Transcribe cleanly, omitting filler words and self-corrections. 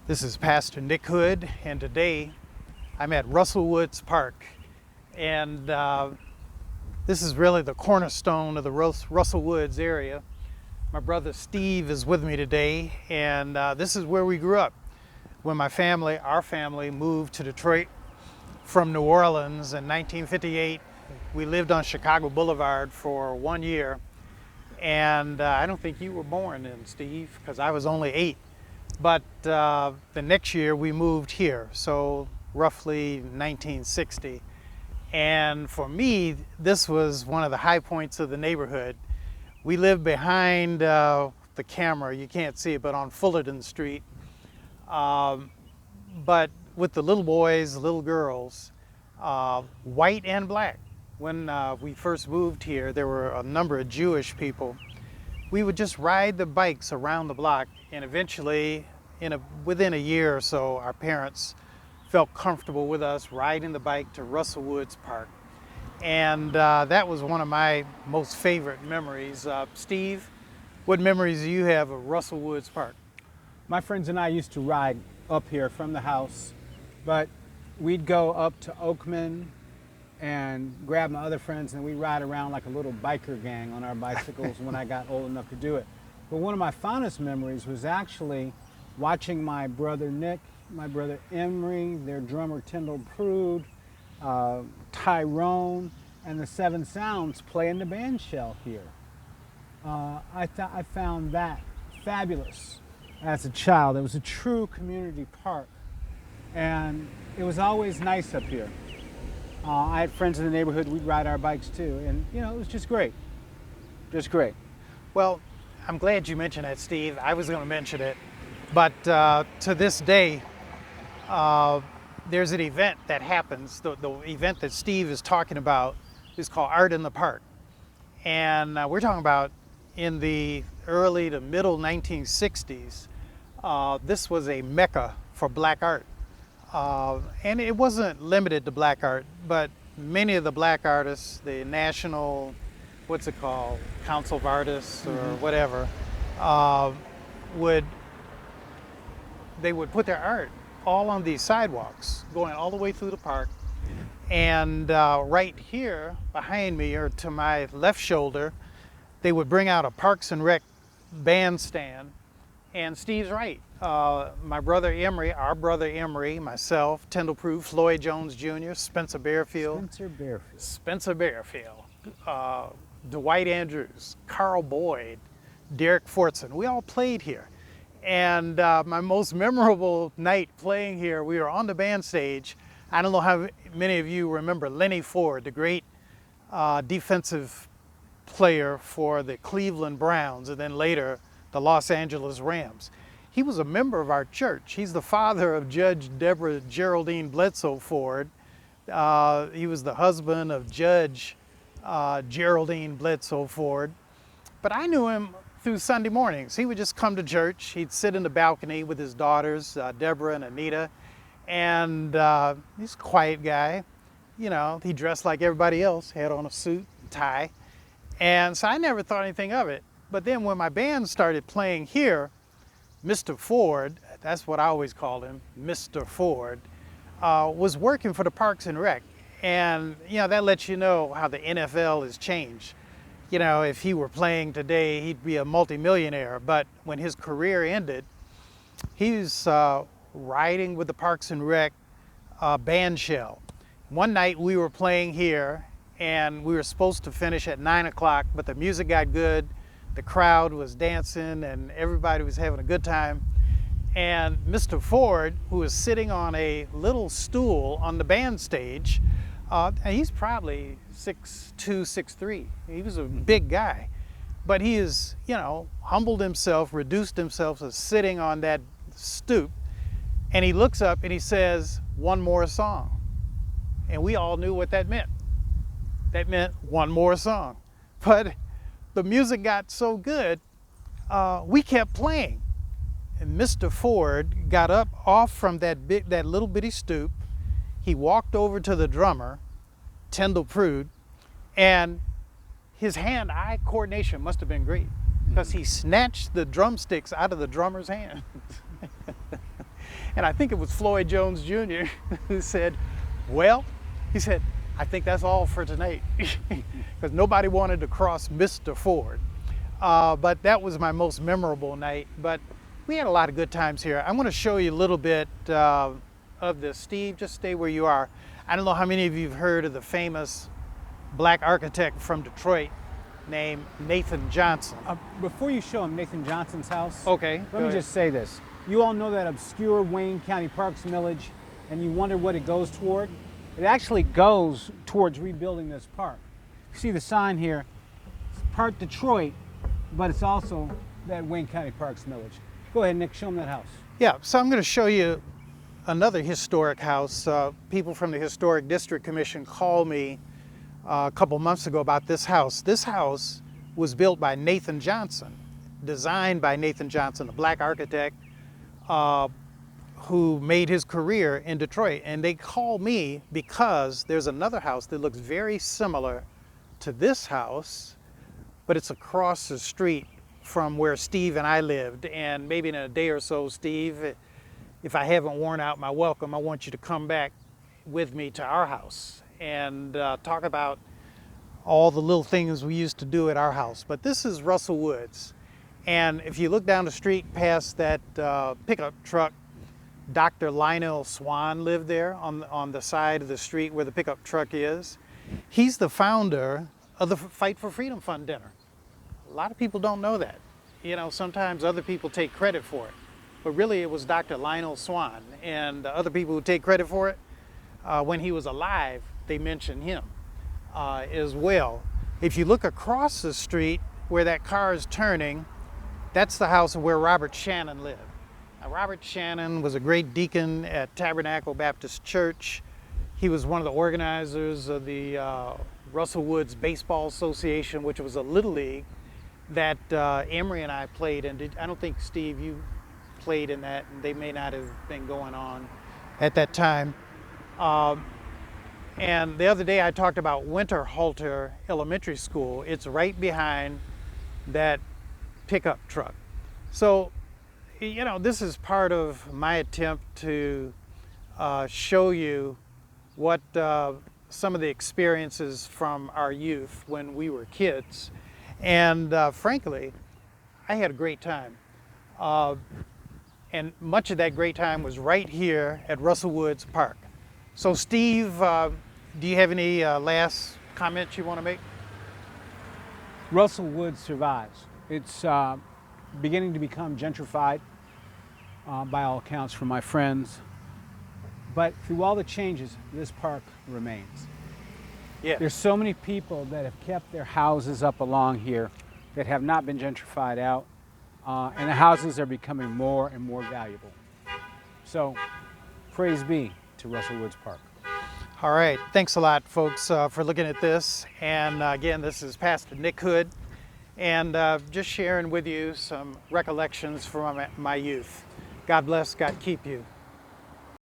This is Pastor Nick Hood, and today I'm at Russell Woods Park. And this is really the cornerstone of the Russell Woods area. My brother Steve is with me today, and this is where we grew up. When our family moved to Detroit from New Orleans in 1958, we lived on Chicago Boulevard for 1 year. And I don't think you were born then, Steve, because I was only 8. But the next year we moved here, so roughly 1960. And for me, this was one of the high points of the neighborhood. We lived behind the camera, you can't see it, but on Fullerton Street. But with the little boys, little girls, white and black. When we first moved here, there were a number of Jewish people. We would just ride the bikes around the block, and eventually, within a year or so, our parents felt comfortable with us riding the bike to Russell Woods Park. And that was one of my most favorite memories. Steve, what memories do you have of Russell Woods Park? My friends and I used to ride up here from the house, but we'd go up to Oakman and grab my other friends, and we'd ride around like a little biker gang on our bicycles when I got old enough to do it. But one of my fondest memories was actually watching my brother Nick, my brother Emery, their drummer Tyndall Prude, Tyrone, and the Seven Sounds play in the band shell here. I found that fabulous as a child. It was a true community park, and it was always nice up here. I had friends in the neighborhood, we'd ride our bikes too, and it was just great. Just great. Well, I'm glad you mentioned that, Steve. I was going to mention it, but to this day, there's an event that happens. The event that Steve is talking about is called Art in the Park. And we're talking about in the early to middle 1960s, this was a mecca for black art. And it wasn't limited to black art, but many of the black artists, the national, Council of Artists or whatever, they would put their art all on these sidewalks, going all the way through the park. And right here behind me, or to my left shoulder, they would bring out a Parks and Rec bandstand. And Steve's right. My brother Emery, our brother Emery, myself, Tyndall Prude, Floyd Jones Jr., Spencer Bearfield, Dwight Andrews, Carl Boyd, Derek Fortson. We all played here. And my most memorable night playing here, we were on the band stage. I don't know how many of you remember Lenny Ford, the great defensive player for the Cleveland Browns and then later the Los Angeles Rams. He was a member of our church. He's the father of Judge Deborah Geraldine Bledsoe Ford. He was the husband of Judge Geraldine Bledsoe Ford. But I knew him through Sunday mornings. He would just come to church. He'd sit in the balcony with his daughters, Deborah and Anita. And he's a quiet guy. He dressed like everybody else, had on a suit and tie. And so I never thought anything of it. But then when my band started playing here, Mr. Ford, that's what I always called him, Mr. Ford, was working for the Parks and Rec. And, that lets you know how the NFL has changed. If he were playing today, he'd be a multimillionaire. But when his career ended, he was riding with the Parks and Rec band shell. One night we were playing here, and we were supposed to finish at 9 o'clock, but the music got good. The crowd was dancing and everybody was having a good time. And Mr. Ford, who was sitting on a little stool on the band stage, and he's probably 6'2", 6'3". He was a big guy. But he is, humbled himself, reduced himself to sitting on that stoop. And he looks up and he says, "One more song." And we all knew what that meant. That meant one more song. But the music got so good, we kept playing. And Mr. Ford got up off from that little bitty stoop. He walked over to the drummer, Tyndall Prude, and his hand-eye coordination must have been great because he snatched the drumsticks out of the drummer's hand. And I think it was Floyd Jones Jr. who said, well, he said, I think that's all for tonight, because nobody wanted to cross Mr. Ford. But that was my most memorable night. But we had a lot of good times here. I want to show you a little bit of this. Steve, just stay where you are. I don't know how many of you have heard of the famous black architect from Detroit named Nathan Johnson. Before you show him Nathan Johnson's house, Okay. let me just say this. You all know that obscure Wayne County Parks millage, and you wonder what it goes toward? It actually goes towards rebuilding this park. You see the sign here, it's Park Detroit, but it's also that Wayne County Parks millage. Go ahead, Nick, show them that house. Yeah, so I'm going to show you another historic house. People from the Historic District Commission called me a couple months ago about this house. This house was built by Nathan Johnson, designed by Nathan Johnson, a black architect who made his career in Detroit. And they called me because there's another house that looks very similar to this house, but it's across the street from where Steve and I lived. And maybe in a day or so, Steve, if I haven't worn out my welcome, I want you to come back with me to our house and talk about all the little things we used to do at our house. But this is Russell Woods. And if you look down the street past that pickup truck, Dr. Lionel Swan lived there on the side of the street where the pickup truck is. He's the founder of the Fight for Freedom Fund dinner. A lot of people don't know that. You know, sometimes other people take credit for it. But really it was Dr. Lionel Swan, and the other people who take credit for it, when he was alive, they mention him as well. If you look across the street where that car is turning, that's the house where Robert Shannon lived. Now, Robert Shannon was a great deacon at Tabernacle Baptist Church. He was one of the organizers of the Russell Woods Baseball Association, which was a little league that Emery and I played in. I don't think, Steve, you played in that, and they may not have been going on at that time. And the other day I talked about Winterhalter Elementary School. It's right behind that pickup truck. So, you know, this is part of my attempt to show you what some of the experiences from our youth when we were kids. And frankly, I had a great time. And much of that great time was right here at Russell Woods Park. So Steve, do you have any last comments you want to make? Russell Woods survives. It's beginning to become gentrified by all accounts from my friends. But through all the changes, this park remains. Yeah. There's so many people that have kept their houses up along here that have not been gentrified out. And the houses are becoming more and more valuable. So, praise be to Russell Woods Park. All right, thanks a lot, folks, for looking at this. And again, this is Pastor Nick Hood, and just sharing with you some recollections from my youth. God bless, God keep you.